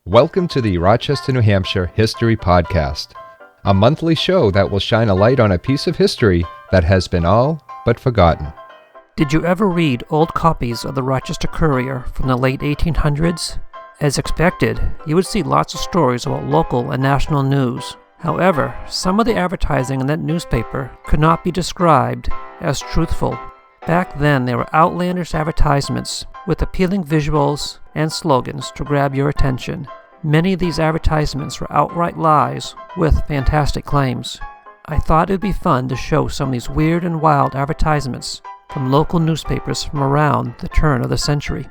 Welcome to the Rochester, New Hampshire History Podcast, a monthly show that will shine a light on a piece of history that has been all but forgotten. Did you ever read old copies of the Rochester Courier from the late 1800s? As expected, you would see lots of stories about local and national news. However, some of the advertising in that newspaper could not be described as truthful. Back then, there were outlandish advertisements with appealing visuals and slogans to grab your attention. Many of these advertisements were outright lies with fantastic claims. I thought it would be fun to show some of these weird and wild advertisements from local newspapers from around the turn of the century.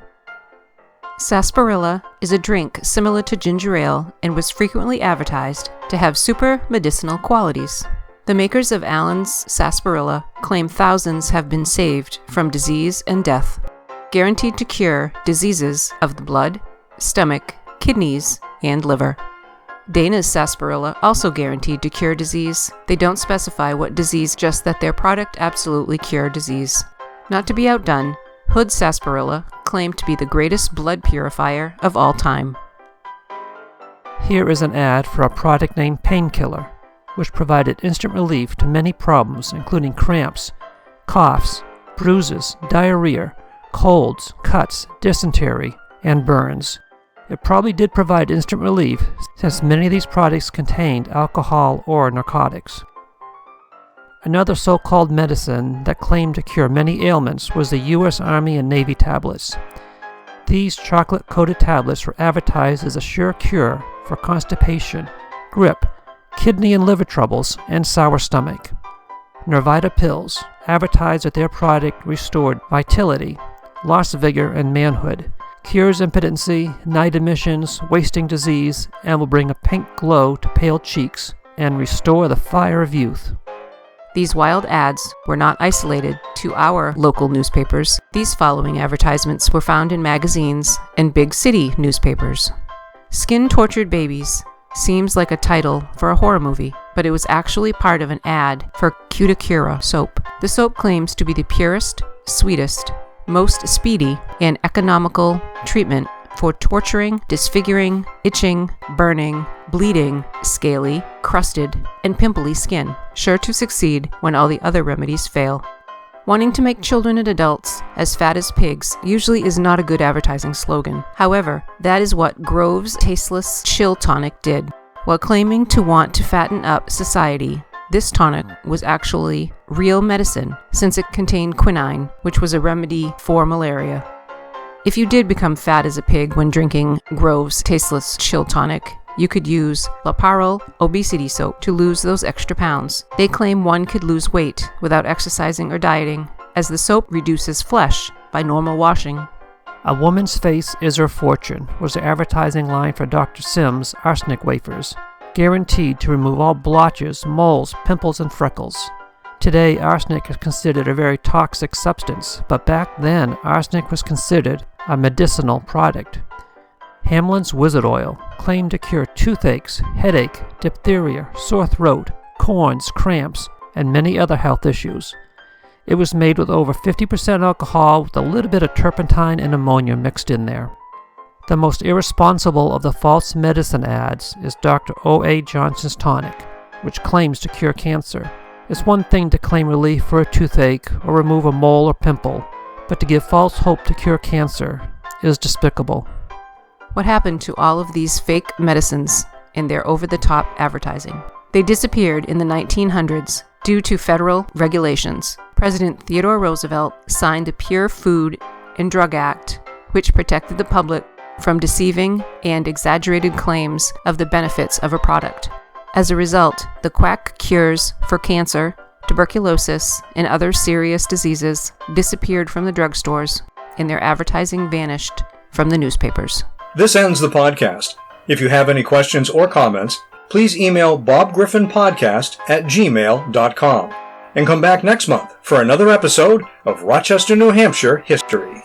Sasparilla is a drink similar to ginger ale and was frequently advertised to have super medicinal qualities. The makers of Allen's Sasparilla claim thousands have been saved from disease and death, guaranteed to cure diseases of the blood, stomach, kidneys, and liver. Dana's Sasparilla also guaranteed to cure disease. They don't specify what disease, just that their product absolutely cured disease. Not to be outdone, Hood's Sasparilla claimed to be the greatest blood purifier of all time. Here is an ad for a product named Painkiller, which provided instant relief to many problems including cramps, coughs, bruises, diarrhea, colds, cuts, dysentery, and burns. It probably did provide instant relief since many of these products contained alcohol or narcotics. Another so-called medicine that claimed to cure many ailments was the U.S. Army and Navy tablets. These chocolate-coated tablets were advertised as a sure cure for constipation, grip, kidney and liver troubles, and sour stomach. Nervita pills advertised that their product restored vitality, lost vigor, and manhood, cures impotency, night emissions, wasting disease, and will bring a pink glow to pale cheeks and restore the fire of youth. These wild ads were not isolated to our local newspapers. These following advertisements were found in magazines and big city newspapers. Skin-tortured babies seems like a title for a horror movie, but it was actually part of an ad for Cuticura Soap. The soap claims to be the purest, sweetest, most speedy, and economical treatment for torturing, disfiguring, itching, burning, bleeding, scaly, crusted, and pimply skin, sure to succeed when all the other remedies fail. Wanting to make children and adults as fat as pigs usually is not a good advertising slogan. However, that is what Grove's tasteless chill tonic did. While claiming to want to fatten up society, this tonic was actually real medicine since it contained quinine, which was a remedy for malaria. If you did become fat as a pig when drinking Grove's tasteless chill tonic, you could use Laparl obesity soap to lose those extra pounds. They claim one could lose weight without exercising or dieting, as the soap reduces flesh by normal washing. A woman's face is her fortune was the advertising line for Dr. Sim's arsenic wafers, guaranteed to remove all blotches, moles, pimples, and freckles. Today, arsenic is considered a very toxic substance, but back then, arsenic was considered a medicinal product. Hamlins Wizard oil claimed to cure toothaches, headache, diphtheria, sore throat, corns, cramps, and many other health issues. It was made with over 50% alcohol with a little bit of turpentine and ammonia mixed in there. The most irresponsible of the false medicine ads is Dr. O.A. Johnson's tonic, which claims to cure cancer. It's one thing to claim relief for a toothache or remove a mole or pimple, but to give false hope to cure cancer is despicable. What happened to all of these fake medicines and their over-the-top advertising? They disappeared in the 1900s due to federal regulations. President Theodore Roosevelt signed the Pure Food and Drug Act, which protected the public from deceiving and exaggerated claims of the benefits of a product. As a result, the quack cures for cancer, tuberculosis, and other serious diseases disappeared from the drugstores, and their advertising vanished from the newspapers. This ends the podcast. If you have any questions or comments, please email bobgriffinpodcast@gmail.com and come back next month for another episode of Rochester, New Hampshire History.